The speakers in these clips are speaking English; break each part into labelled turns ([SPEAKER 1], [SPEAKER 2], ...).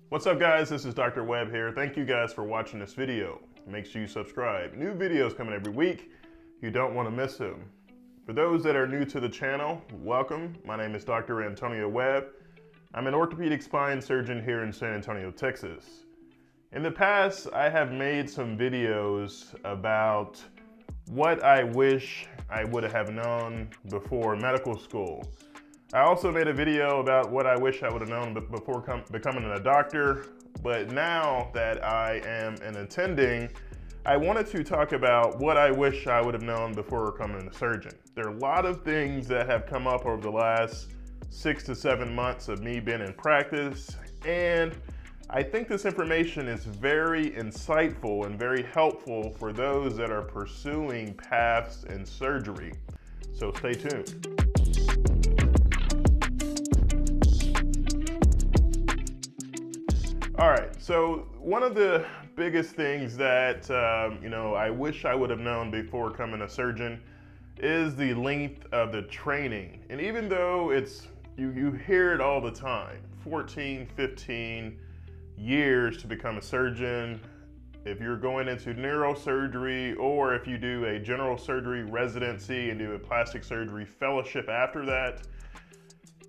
[SPEAKER 1] What's up guys, this is Dr. Webb here. Thank you guys for watching this video. Make sure you subscribe. New videos coming every week. You don't want to miss them. For those that are new to the channel, welcome. My name is Dr. Antonio Webb. I'm an orthopedic spine surgeon here in San Antonio, Texas. In the past, I have made some videos about what I wish I would have known before medical school. I also made a video about what I wish I would have known before becoming a doctor, but now that I am an attending, I wanted to talk about what I wish I would have known before becoming a surgeon. There are a lot of things that have come up over the last 6 to 7 months of me being in practice, and I think this information is very insightful and very helpful for those that are pursuing paths in surgery. So stay tuned. All right, so one of the biggest things that I wish I would have known before becoming a surgeon is the length of the training. And even though you hear it all the time, 14, 15 years to become a surgeon, if you're going into neurosurgery or if you do a general surgery residency and do a plastic surgery fellowship after that,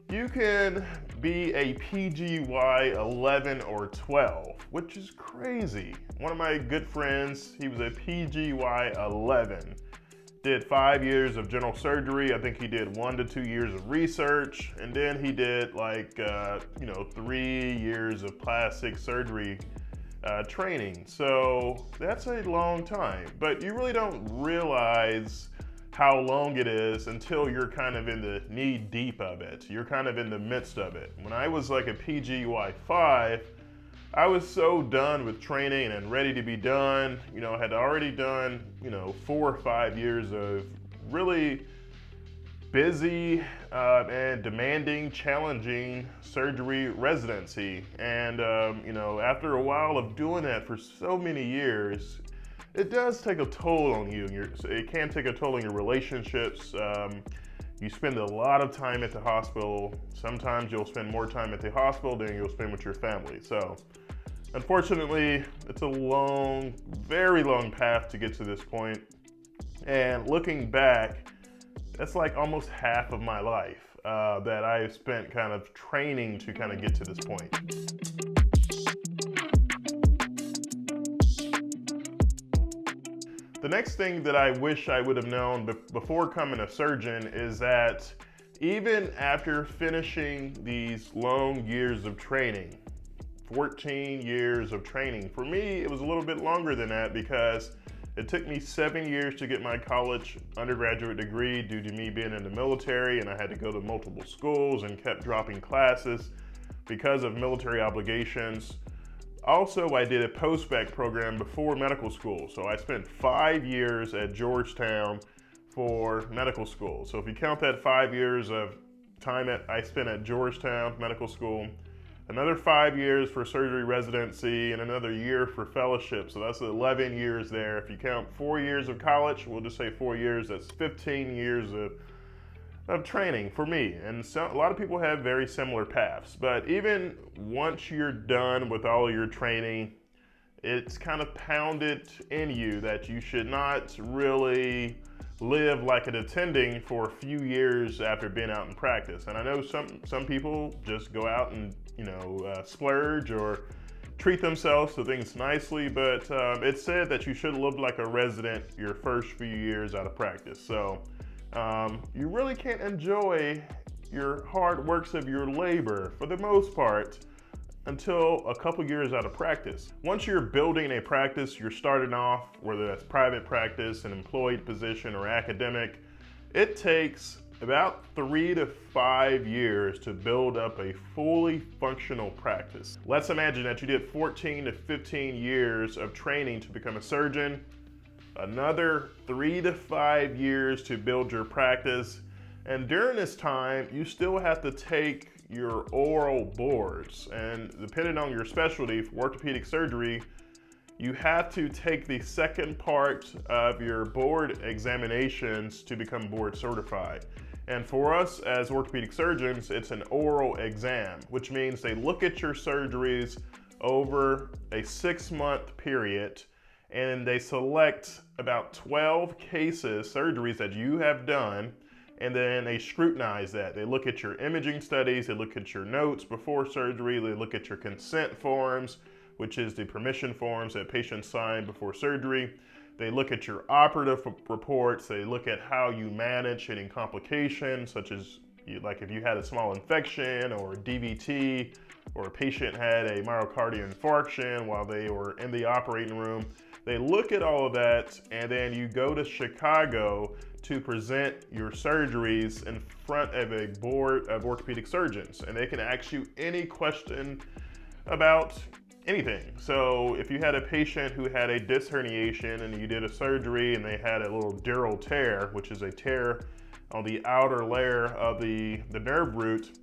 [SPEAKER 1] you can be a PGY 11 or 12, which is crazy. One of my good friends, he was a PGY 11, did 5 years of general surgery. I think he did 1 to 2 years of research, and then he did 3 years of plastic surgery training. So that's a long time, but you really don't realize how long it is until you're kind of in the knee deep of it. You're kind of in the midst of it. When I was like a PGY 5, I was so done with training and ready to be done. I had already done 4 or 5 years of really busy and demanding, challenging surgery residency. And after a while of doing that for so many years, it does take a toll on you. It can take a toll on your relationships. You spend a lot of time at the hospital. Sometimes you'll spend more time at the hospital than you'll spend with your family. So unfortunately, it's a long, very long path to get to this point. And looking back, that's like almost half of my life that I've spent kind of training to kind of get to this point. The next thing that I wish I would have known before becoming a surgeon is that even after finishing these long years of training, 14 years of training, for me it was a little bit longer than that because it took me 7 years to get my college undergraduate degree due to me being in the military, and I had to go to multiple schools and kept dropping classes because of military obligations. Also, I did a post-bac program before medical school. So I spent 5 years at Georgetown for medical school. So if you count that 5 years of time I spent at Georgetown Medical School, another 5 years for surgery residency, and another year for fellowship. So that's 11 years there. If you count 4 years of college, we'll just say 4 years, that's 15 years of training for me. And so a lot of people have very similar paths, but even once you're done with all your training, it's kind of pounded in you that you should not really live like an attending for a few years after being out in practice. And I know some people just go out and splurge or treat themselves to things nicely, but it's said that you should live like a resident your first few years out of practice. So you really can't enjoy your hard works of your labor for the most part until a couple years out of practice. Once you're building a practice, you're starting off, whether that's private practice, an employed position, or academic, it takes about 3 to 5 years to build up a fully functional practice. Let's imagine that you did 14 to 15 years of training to become a surgeon, another 3 to 5 years to build your practice, and during this time, you still have to take your oral boards, and depending on your specialty for orthopedic surgery, you have to take the second part of your board examinations to become board certified. And for us as orthopedic surgeons, it's an oral exam, which means they look at your surgeries, over a 6-month period, and they select about 12 cases, surgeries that you have done, and then they scrutinize that. They look at your imaging studies, they look at your notes before surgery, they look at your consent forms, which is the permission forms that patients sign before surgery. They look at your operative reports, they look at how you manage any complications, such as like if you had a small infection or a DVT, or a patient had a myocardial infarction while they were in the operating room. They look at all of that, and then you go to Chicago to present your surgeries in front of a board of orthopedic surgeons, and they can ask you any question about anything. So if you had a patient who had a disc herniation and you did a surgery and they had a little dural tear, which is a tear on the outer layer of the nerve root,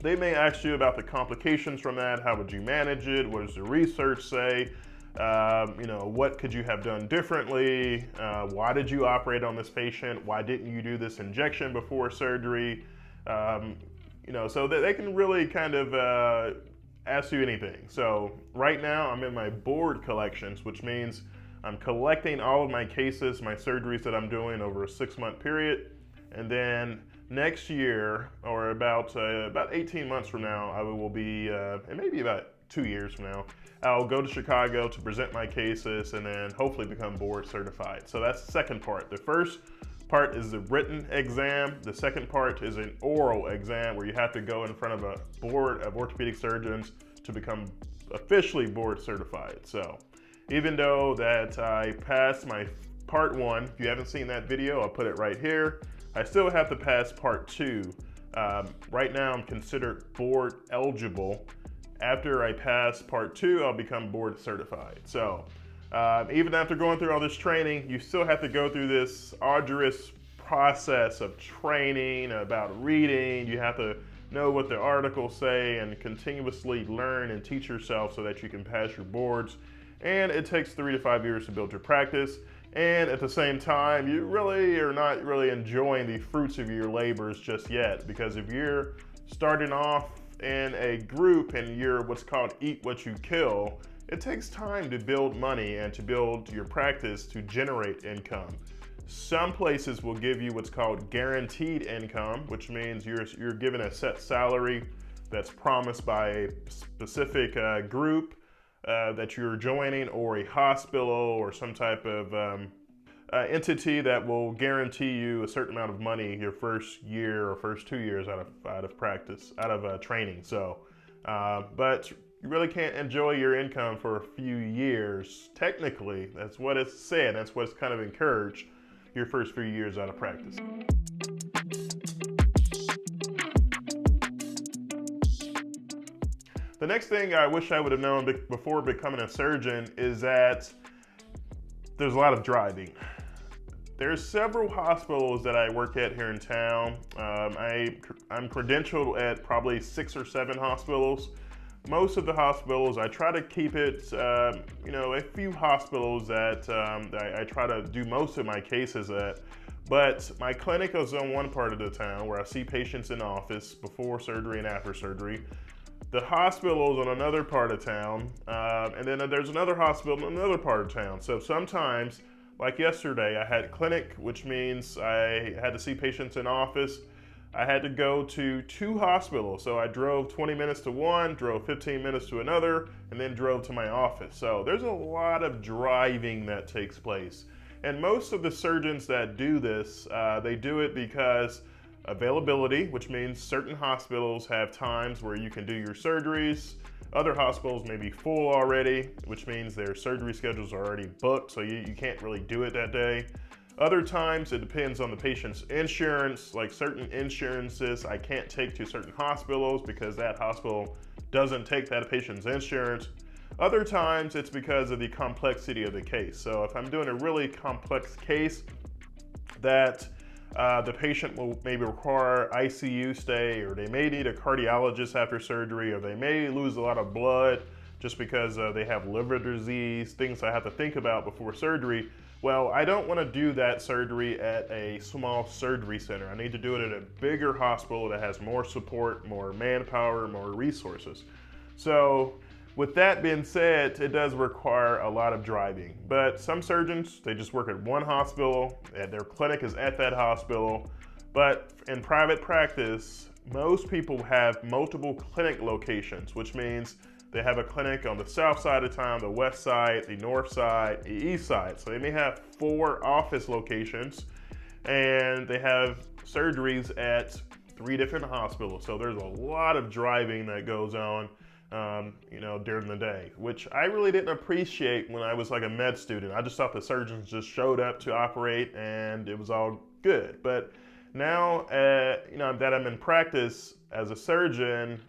[SPEAKER 1] they may ask you about the complications from that. How would you manage it? What does the research say? What could you have done differently? Why did you operate on this patient? Why didn't you do this injection before surgery? So that they can really kind of ask you anything. So right now I'm in my board collections, which means I'm collecting all of my cases, my surgeries that I'm doing over a 6-month period. And then next year, or about 18 months from now, I will be, and maybe about 2 years from now, I'll go to Chicago to present my cases and then hopefully become board certified. So that's the second part. The first part is the written exam. The second part is an oral exam where you have to go in front of a board of orthopedic surgeons to become officially board certified. So even though that I passed my part 1, if you haven't seen that video, I'll put it right here. I still have to pass part 2. Right now I'm considered board eligible. After I pass part 2, I'll become board certified. So even after going through all this training, you still have to go through this arduous process of training about reading. You have to know what the articles say and continuously learn and teach yourself so that you can pass your boards. And it takes 3 to 5 years to build your practice. And at the same time, you really are not really enjoying the fruits of your labors just yet, because if you're starting off in a group and you're what's called eat what you kill, it takes time to build money and to build your practice to generate income. Some places will give you what's called guaranteed income, which means you're given a set salary that's promised by a specific group that you're joining, or a hospital or some type of entity that will guarantee you a certain amount of money your first year or first 2 years out of practice, out of training. So, but you really can't enjoy your income for a few years. Technically, that's what it's said. That's what's kind of encouraged, your first few years out of practice. The next thing I wish I would have known before becoming a surgeon is that there's a lot of driving. There's several hospitals that I work at here in town. I'm credentialed at probably 6 or 7 hospitals. Most of the hospitals, I try to keep it, a few hospitals that I try to do most of my cases at. But my clinic is on one part of the town where I see patients in office before surgery and after surgery. The hospital is on another part of town, and then there's another hospital in another part of town. So sometimes, like yesterday, I had clinic, which means I had to see patients in office. I had to go to 2 hospitals. So I drove 20 minutes to one, drove 15 minutes to another, and then drove to my office. So there's a lot of driving that takes place. And most of the surgeons that do this, they do it because availability, which means certain hospitals have times where you can do your surgeries. Other hospitals may be full already, which means their surgery schedules are already booked, so you can't really do it that day. Other times it depends on the patient's insurance. Like certain insurances I can't take to certain hospitals because that hospital doesn't take that patient's insurance. Other times it's because of the complexity of the case. So if I'm doing a really complex case that the patient will maybe require ICU stay, or they may need a cardiologist after surgery, or they may lose a lot of blood just because they have liver disease, things I have to think about before surgery. Well, I don't want to do that surgery at a small surgery center. I need to do it at a bigger hospital that has more support, more manpower, more resources. So With that being said, it does require a lot of driving. But some surgeons, they just work at one hospital, and their clinic is at that hospital. But in private practice, most people have multiple clinic locations, which means they have a clinic on the south side of town, the west side, the north side, the east side. So they may have 4 office locations, and they have surgeries at 3 different hospitals. So there's a lot of driving that goes on during the day, which I really didn't appreciate when I was like a med student. I just thought the surgeons just showed up to operate and it was all good. But now, that I'm in practice as a surgeon,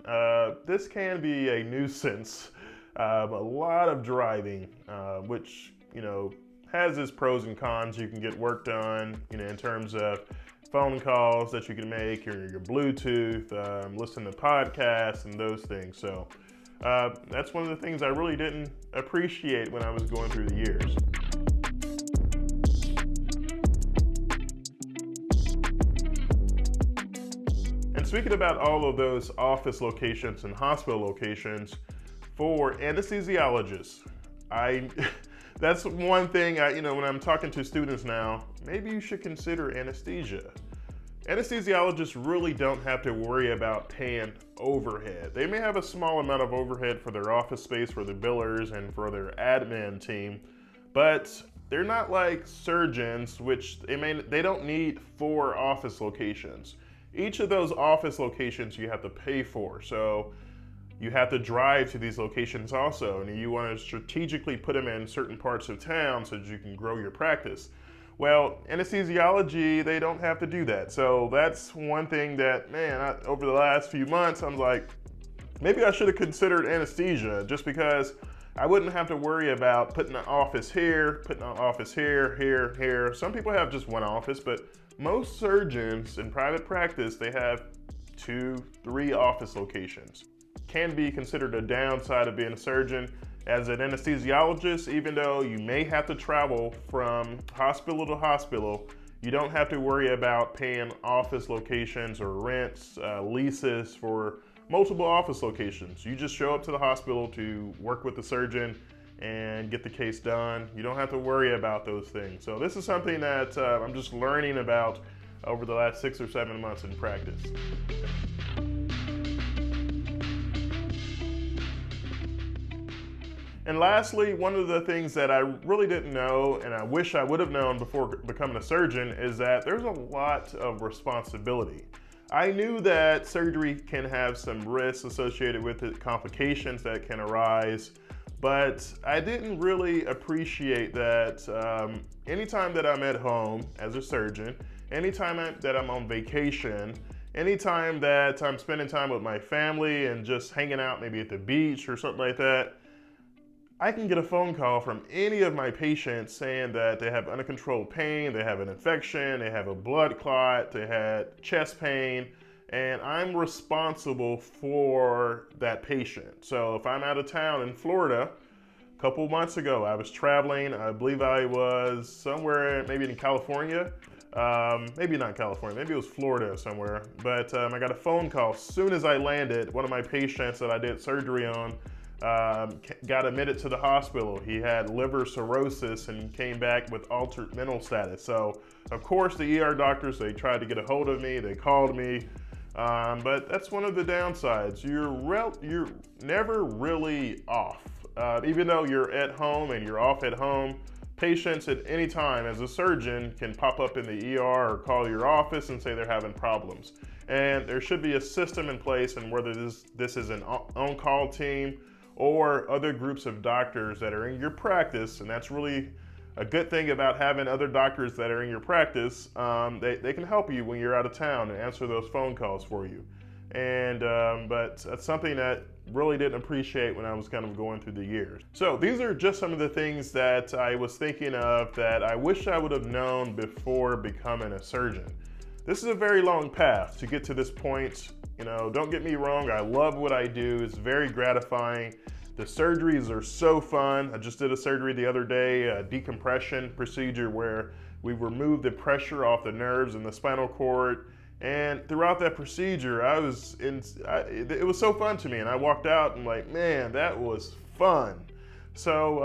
[SPEAKER 1] this can be a nuisance. A lot of driving, which, has its pros and cons. You can get work done, in terms of phone calls that you can make, your Bluetooth, listen to podcasts and those things. So that's one of the things I really didn't appreciate when I was going through the years. And speaking about all of those office locations and hospital locations, for anesthesiologists, that's one thing when I'm talking to students now, maybe you should consider anesthesia. Anesthesiologists really don't have to worry about paying overhead. They may have a small amount of overhead for their office space, for the billers, and for their admin team, but they're not like surgeons, which they don't need 4 office locations. Each of those office locations you have to pay for, so you have to drive to these locations also, and you want to strategically put them in certain parts of town so that you can grow your practice. Well, anesthesiology, they don't have to do that. So that's one thing that, over the last few months, I'm like, maybe I should have considered anesthesia, just because I wouldn't have to worry about putting an office here, putting an office here, here. Some people have just one office, but most surgeons in private practice, they have 2, 3 office locations. Can be considered a downside of being a surgeon. As an anesthesiologist, even though you may have to travel from hospital to hospital, you don't have to worry about paying office locations or rents, leases for multiple office locations. You just show up to the hospital to work with the surgeon and get the case done. You don't have to worry about those things. So this is something that I'm just learning about over the last 6 or 7 months in practice. And lastly, one of the things that I really didn't know, and I wish I would have known before becoming a surgeon, is that there's a lot of responsibility. I knew that surgery can have some risks associated with it, complications that can arise, but I didn't really appreciate that anytime that I'm at home as a surgeon, anytime that I'm on vacation, anytime that I'm spending time with my family and just hanging out maybe at the beach or something like that, I can get a phone call from any of my patients saying that they have uncontrolled pain, they have an infection, they have a blood clot, they had chest pain, and I'm responsible for that patient. So if I'm out of town in Florida, a couple months ago, I was traveling, I believe I was somewhere, maybe in California, maybe not California, maybe it was Florida somewhere, but I got a phone call as soon as I landed. One of my patients that I did surgery on got admitted to the hospital. He had liver cirrhosis and came back with altered mental status. So, of course, the ER doctors, they tried to get a hold of me, they called me, but that's one of the downsides. You're never really off. Even though you're at home and you're off at home, patients at any time as a surgeon can pop up in the ER or call your office and say they're having problems. And there should be a system in place, and whether this is an on-call team or other groups of doctors that are in your practice, and that's really a good thing about having other doctors that are in your practice. They can help you when you're out of town and answer those phone calls for you. And but that's something that really didn't appreciate when I was kind of going through the years. So these are just some of the things that I was thinking of that I wish I would have known before becoming a surgeon. This is a very long path to get to this point. Don't get me wrong, I love what I do. It's very gratifying. The surgeries are so fun. I just did a surgery the other day, a decompression procedure where we removed the pressure off the nerves in the spinal cord, And throughout that procedure, it was so fun to me. And I walked out and like, man, that was fun. So,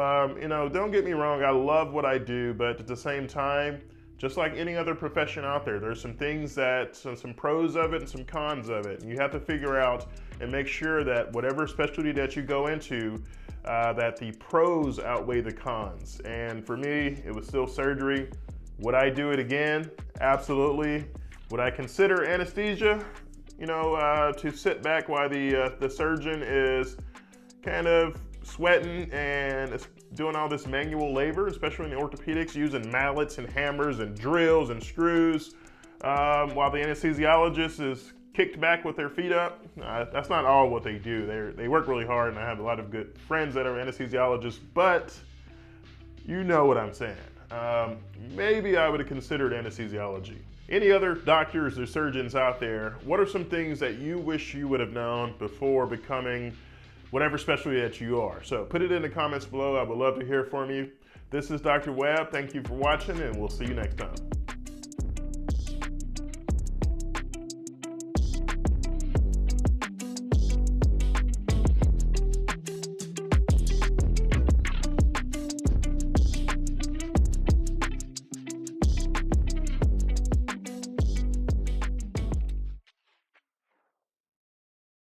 [SPEAKER 1] don't get me wrong, I love what I do, but at the same time, just like any other profession out there, there's some things some pros of it and some cons of it. And you have to figure out and make sure that whatever specialty that you go into, that the pros outweigh the cons. And for me, it was still surgery. Would I do it again? Absolutely. Would I consider anesthesia? To sit back while the surgeon is kind of sweating and doing all this manual labor, especially in the orthopedics, using mallets and hammers and drills and screws, while the anesthesiologist is kicked back with their feet up. That's not all what they do. They work really hard, and I have a lot of good friends that are anesthesiologists, but you know what I'm saying. Maybe I would have considered anesthesiology. Any other doctors or surgeons out there, what are some things that you wish you would have known before becoming whatever specialty that you are? So put it in the comments below. I would love to hear from you. This is Dr. Webb. Thank you for watching, and we'll see you next time.